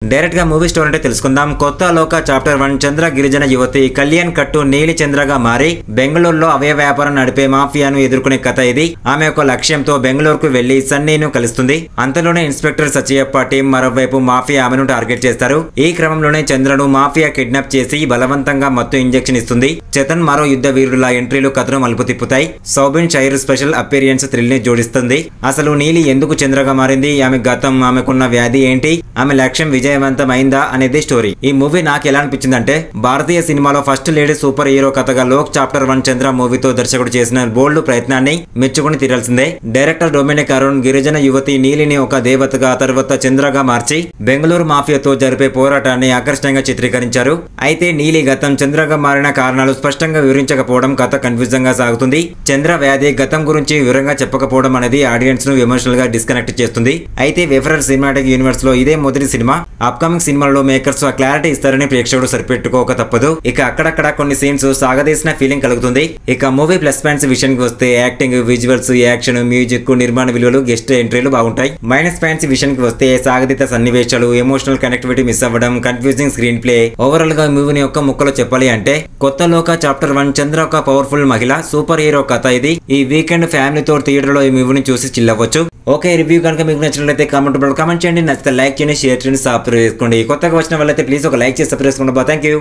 Direct గా movie story అంటే తెలుసుకుందాం. కొత్త లోక చాప్టర్ 1 చంద్ర గిరిజన యువతి కళ్యాణ్ కట్టు నీలి చంద్రగా మారి బెంగళూరులో అవయ వ్యాపారం నడిపే మాఫియాను ఎదుర్కొనే కథ ఇది. ఆమె ఒక లక్ష్యంతో బెంగళూరుకు వెళ్లి సన్నీను కలుస్తుంది. అంతలోనే ఇన్స్పెక్టర్ సచియప్ప టీం మరోవైపు మాఫియా ఆమెను టార్గెట్ చేస్తారు. ఈ క్రమంలోనే చంద్రను మాఫియా కిడ్నాప్ చేసి బలవంతంగా మత్తు ఇంజెక్షన్ ఇస్తుంది. చేతన్ మరో యుద్ధ వీరుల ఎంట్రీలు కథను మలుపు తిప్పుతాయి. Soubin Shire special appearance thrill ని జోడిస్తుంది. అసలు నీలి ఎందుకు చంద్రగా మారింది, ఆమె గతం, ఆమెకున్న వ్యాధి ఏంటి, ఆమె లక్ష్యం విజయవంతమైందా అనేది స్టోరీ. ఈ మూవీ నాకు ఎలా అనిపించిందంటే భారతీయ సినిమాలో ఫస్ట్ లేడీ సూపర్ హీరో కథగా లోక్ చాప్టర్ 1 చంద్ర మూవీతో దర్శకుడు చేసిన బోల్డ్ ప్రయత్నాన్ని మెచ్చుకుని తీరాల్సిందే. డైరెక్టర్ డొమినిక్ అరుణ్ గిరిజన యువతి నీలిని ఒక దేవతగా తర్వాత చంద్రగా మార్చి బెంగళూరు మాఫియాతో జరిపే పోరాటాన్ని ఆకర్షణీయంగా చిత్రీకరించారు. అయితే నీలి గతం చంద్రగా మారిన కారణాలు స్పష్టంగా వివరించకపోవడం కథ కన్ఫ్యూజన్ గా సాగుతుంది. చంద్ర వ్యాధి గతం గురించి వివరంగా చెప్పకపోవడం అనేది ఆడియన్స్ ను ఎమోషనల్ గా డిస్కనెక్ట్ చేస్తుంది. అయితే వేఫరర్ సినిమాటిక్ యూనివర్స్ లో ఇదే మొదటి సినిమా. అప్కమింగ్ సినిమాల్లో మేకర్స్ ఆ క్లారిటీ ఇస్తారని ప్రేక్షకుడు సరిపెట్టుకోక తప్పదు. ఇక అక్కడక్కడ కొన్ని సీన్స్ సాగదీసిన ఫీలింగ్ కలుగుతుంది. ఇక మూవీ ప్లస్ పాయింట్స్ విషయానికి వస్తే యాక్టింగ్, విజువల్స్, యాక్షన్, మ్యూజిక్, నిర్మాణ విలువలు, గెస్ట్ ఎంట్రీలు బాగుంటాయి. మైనస్ పాయింట్స్ విషయానికి వస్తే సాగదీత సన్నివేశాలు, ఎమోషనల్ కనెక్టివిటీ మిస్ అవ్వడం, కన్ఫ్యూజింగ్ స్క్రీన్ ప్లే. ఓవరాల్ గా మూవీని యొక్క ముక్కలో చెప్పాలి అంటే కొత్త లోక చాప్టర్ 1 చంద్ర ఒక పవర్ఫుల్ మహిళ సూపర్ హీరో కథ ఇది. ఈ వీకెండ్ ఫ్యామిలీతో థియేటర్ లో ఈ మూవీని చూసి చిల్లవచ్చు. ఓకే, రివ్యూ కనుక మీకు నచ్చినట్లయితే కామెంట్ చేయండి. నచ్చితే లైక్ చేయండి, షేర్ చేయండి, సబ్స్క్రైబ్ చేసుకోండి. కొత్తగా వచ్చిన వాళ్ళైతే ప్లీజ్ ఒక లైక్ చేసి సబ్స్క్రైబ్ చేసుకోండి. Thank you.